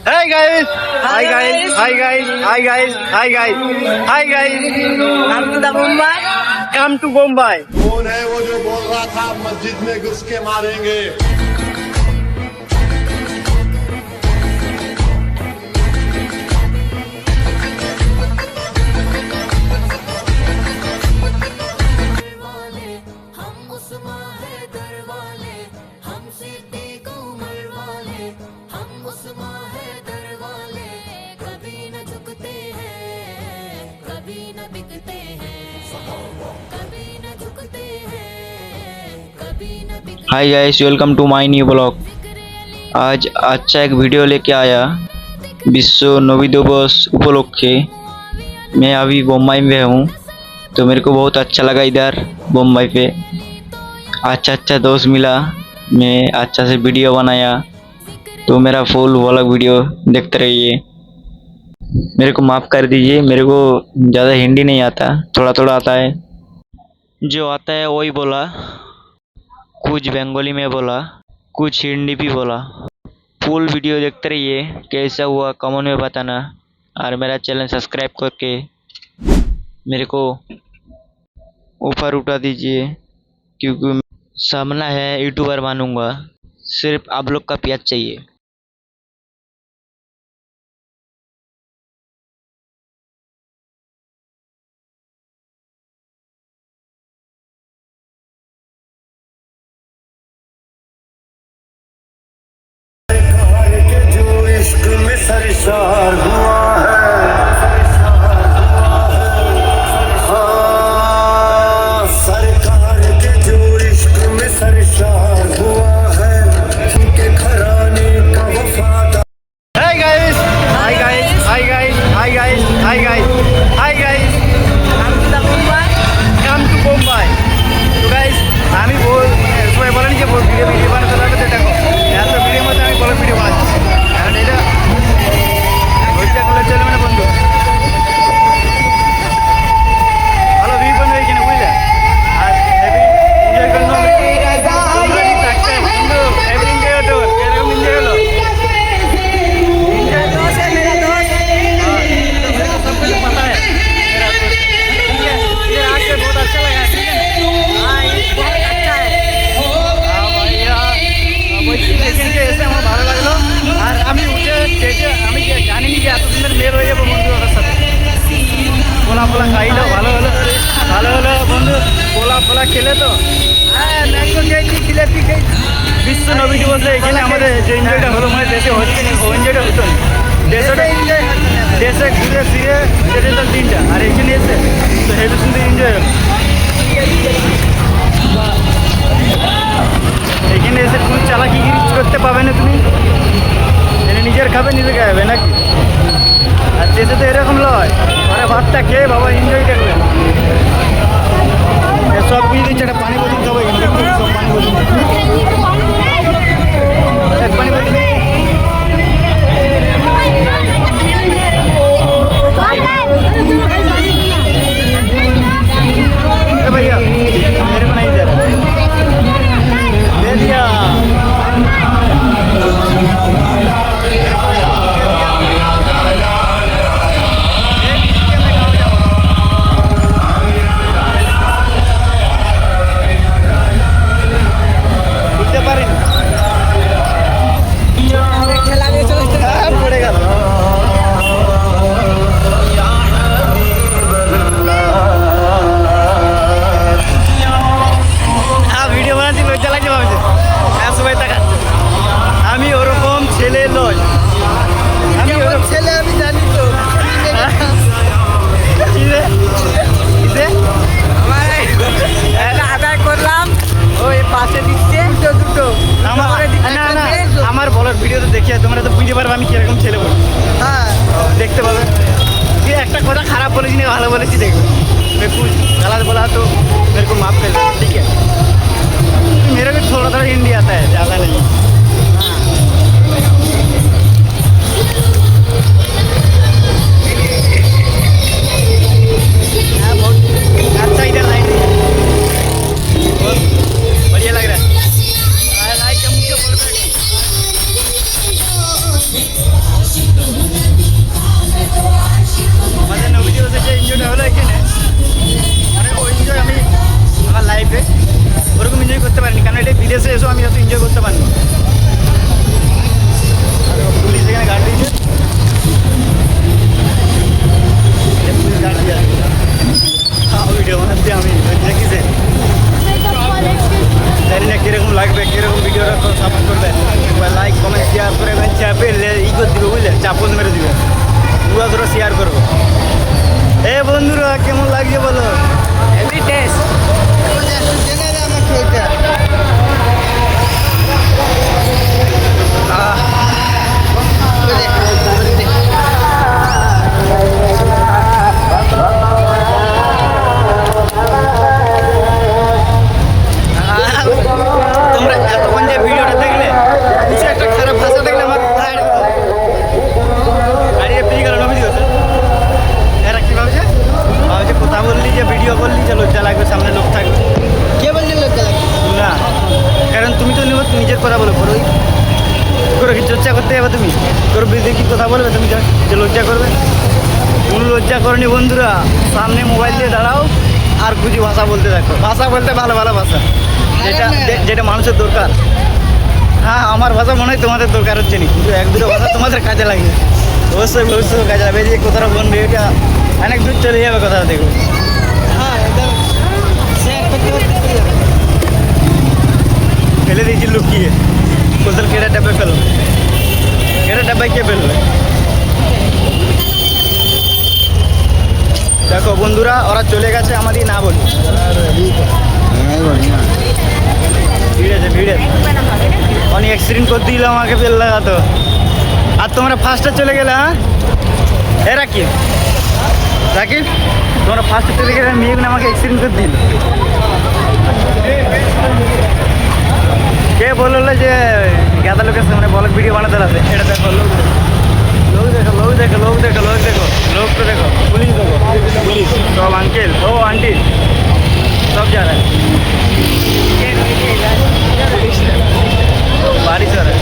Hey guys, hi guys, hi guys, hi guys, hi guys, hi guys. Come to the Mumbai. Come to Mumbai. कौन है वो जो बोल रहा था मस्जिद में घुस के मारेंगे। Hi guys, welcome to my new blog. आज अच्छा एक वीडियो लेके आया विश्व नबी दिवस उपलक्षे। मैं अभी मुंबई में हूँ, तो मेरे को बहुत अच्छा लगा इधर मुंबई पे। अच्छा दोस्त मिला, मैं अच्छा से वीडियो बनाया। तो मेरा फुल व्लॉग वीडियो देखते रहिए। मेरे को माफ़ कर दीजिए, मेरे को ज़्यादा हिंदी नहीं आता, थोड़ा थोड़ा आता है। जो आता है वही बोला, कुछ बंगाली में बोला, कुछ हिंदी भी बोला। फुल वीडियो देखते रहिए, कैसा हुआ कमेंट में बताना। और मेरा चैनल सब्सक्राइब करके मेरे को ऊपर उठा दीजिए, क्योंकि सामना है यूट्यूबर बनूंगा। सिर्फ आप लोग का प्यार चाहिए। जो इश्क में सरशार हुआ है, हाँ, सरकार के जो इश्क में सरशार हुआ है, उनके घराने का वफादार। Hey guys, hi guys, hi guys, hi guys, hi guys, hi guys. Come to the Mumbai. Come to Mumbai. तो guys, আমি সবাই বলেন যে ভিডিও বানাতে লাগবে, তো দেখো এত ভিডিওর মধ্যে আমি বড় ভিডিও বানাচ্ছি। কারণ এটা হইতে করলে চলবে না বন্ধু। ভালো ভিউ বন্ধু এখানে, বুঝলে? আর হেভি এনজয় করলাম। তোমরা কি থাকতে বন্ধু, হেভি এনজয় হতো, এরকম এনজয় হলো। ভালো লাগলো। আর আমি উঠে স্টেজে আমি জানিনি যে এত সুন্দর মেল হয়ে যাবো বন্ধু ওদের সাথে। পোলা ফোলা খাইলো, ভালো হলো বন্ধু। পোলা খেলে তো হ্যাঁ, ম্যাঙ্গো খেয়েছি, জিলেপি খেয়েছি। বিশ্ব নবী দিবসে এখানে আমাদের যে এনজয়টা হলো, মানে দেশে হচ্ছে না, ও এনজয়টা হতো না। দেশে ঘুরে ফিরে যেতে তো দিনটা, আর এখানে এসে তো হেভি সুন্দর এনজয় হলো। এখানে এসে কোনো চালাকিগিরি করতে পাবে না তুমি, এনে নিজের খাবে নিজে খাবে নাকি। আর দেশে তো এরকম লয়, ঘরে ভাতটা খেয়ে বাবা এনজয় করবে। সব কিছু দিচ্ছে, একটা পানি বোতল খাবো এখানে, সব পানি বোতল, এক পানি বোতল। भैया मेरे को नहीं दे रहा, दे दिया। বুঝতে পারিনি পড়ে গেল। ভিডিও বানাচ্ছি, লজ্জা লাগছে ভাবছে। হ্যাঁ, সবাই তাকাচ্ছে। আমি ওরকম ছেলে নয়, আমি ওরকম ছেলে, আমি জানি তো। আদায় করলাম, ওই পাশে দিচ্ছে দুটো। আমার বলার ভিডিও তো দেখিয়ে তোমরা তো বুঝতে পারবে আমি কিরকম ছেলে বলি। হ্যাঁ, দেখতে পাবে। একটা কথা খারাপ বলেছি না ভালো বলেছি দেখবে। कुछ गलत बोला तो मेरे को माफ़ कर दो, ठीक है? मेरे को थोड़ा थोड़ा हिंदी आता है, ज़्यादा नहीं। हाँ, बहुत अच्छा इधर लाइन बहुत बढ़िया लग रहा है। लाइक मुझे बोल रहे আমাদের নবী দিবসের যে এনজয়টা হলো এখানে, মানে ওই এনজয় আমি আমার লাইফে ওরকম এনজয় করতে পারিনি, কারণ এটা বিদেশে এসেও আমি হয়তো এনজয় করতে পারিনি। পুলিশ এখানে গার্ড দিয়েছে, পুলিশ গার্ড দিয়ে আছে। ভিডিও বানাচ্ছি আমি, দেখিছে জানি না কীরকম লাগবে, কীরকম ভিডিওটা সাপোর্ট করবে, লাইক কমেন্ট শেয়ার করে চাপে ই করে দিবে, বুঝলে, চাপন মেরে দিবে, পুরো ধরো শেয়ার করবো। এ বন্ধুরা কেমন লাগছে বলো? Heavy taste. তোমরা এতক্ষণ যে ভিডিওটা দেখলে, কিছু একটা খারাপ ভাষা দেখলে আমার গাড়িয়ে পেয়ে গেল নবী দিবসে। এরা কী ভাবছে? ভাবছে কথা বললি যে ভিডিও করলি যে লজ্জা লাগবে, সামনে লোক থাকবে। কে বলছে লজ্জা লাগবে? না, কারণ তুমি তো নিজের কথা বলো, করো করো কি চর্চা করতে যাবে তুমি, করবে দেখি কথা বলবে তুমি যে লজ্জা করবে? কোনো লজ্জা করনি বন্ধুরা, সামনে মোবাইল দিয়ে দাঁড়াও আর বুঝি ভাষা বলতে থাকো, ভাষা বলতে ভালো ভালো ভাষা, যেটা মানুষের দরকার। হ্যাঁ, আমার ভাষা মনে হয় তোমাদের দরকার হচ্ছে না, কিন্তু এক দুটো ভাষা তোমাদের কাজে লাগে, অবশ্যই ভবিষ্যৎ কাজে লাগবে। যে কথাটা বলবে এটা অনেক দূর চলে যাবে, কথাটা দেখো। হ্যাঁ, একদম শেয়ার করতে করতে চলে যাবে। ফেলে দিয়েছি লুকিয়ে, কোথাও কেটে ডাব্বায় ফেলো, কেটে ডাব্বায় কে ফেলবে? দেখো বন্ধুরা, ওরা চলে গেছে আমাদের না বলি, ভিড় আছে ভিড় আছে, অনেক অ্যাক্সিডেন্ট করতে দিল আমাকে ফেল লাগাতো, আর তোমরা ফার্স্টে চলে গেলে। হ্যাঁ, এ রাকিব রাকিব, তোমরা ফার্স্টে চলে গেলে, মেয়েগুলো আমাকে অ্যাক্সিডেন্ট করে দিল। কে বললো যে গাদা লোকের সামনে বলো ভিডিও বানাতে লাগবে? এটা দেখো, লোক দেখো, লোক দেখো, লোক দেখো, লোক দেখো, লোকটা দেখো, পুলিশ দেখো, পুলিশ সব আঙ্কেল ও आंटी सब जा रहा है, बारिश हो रहा है।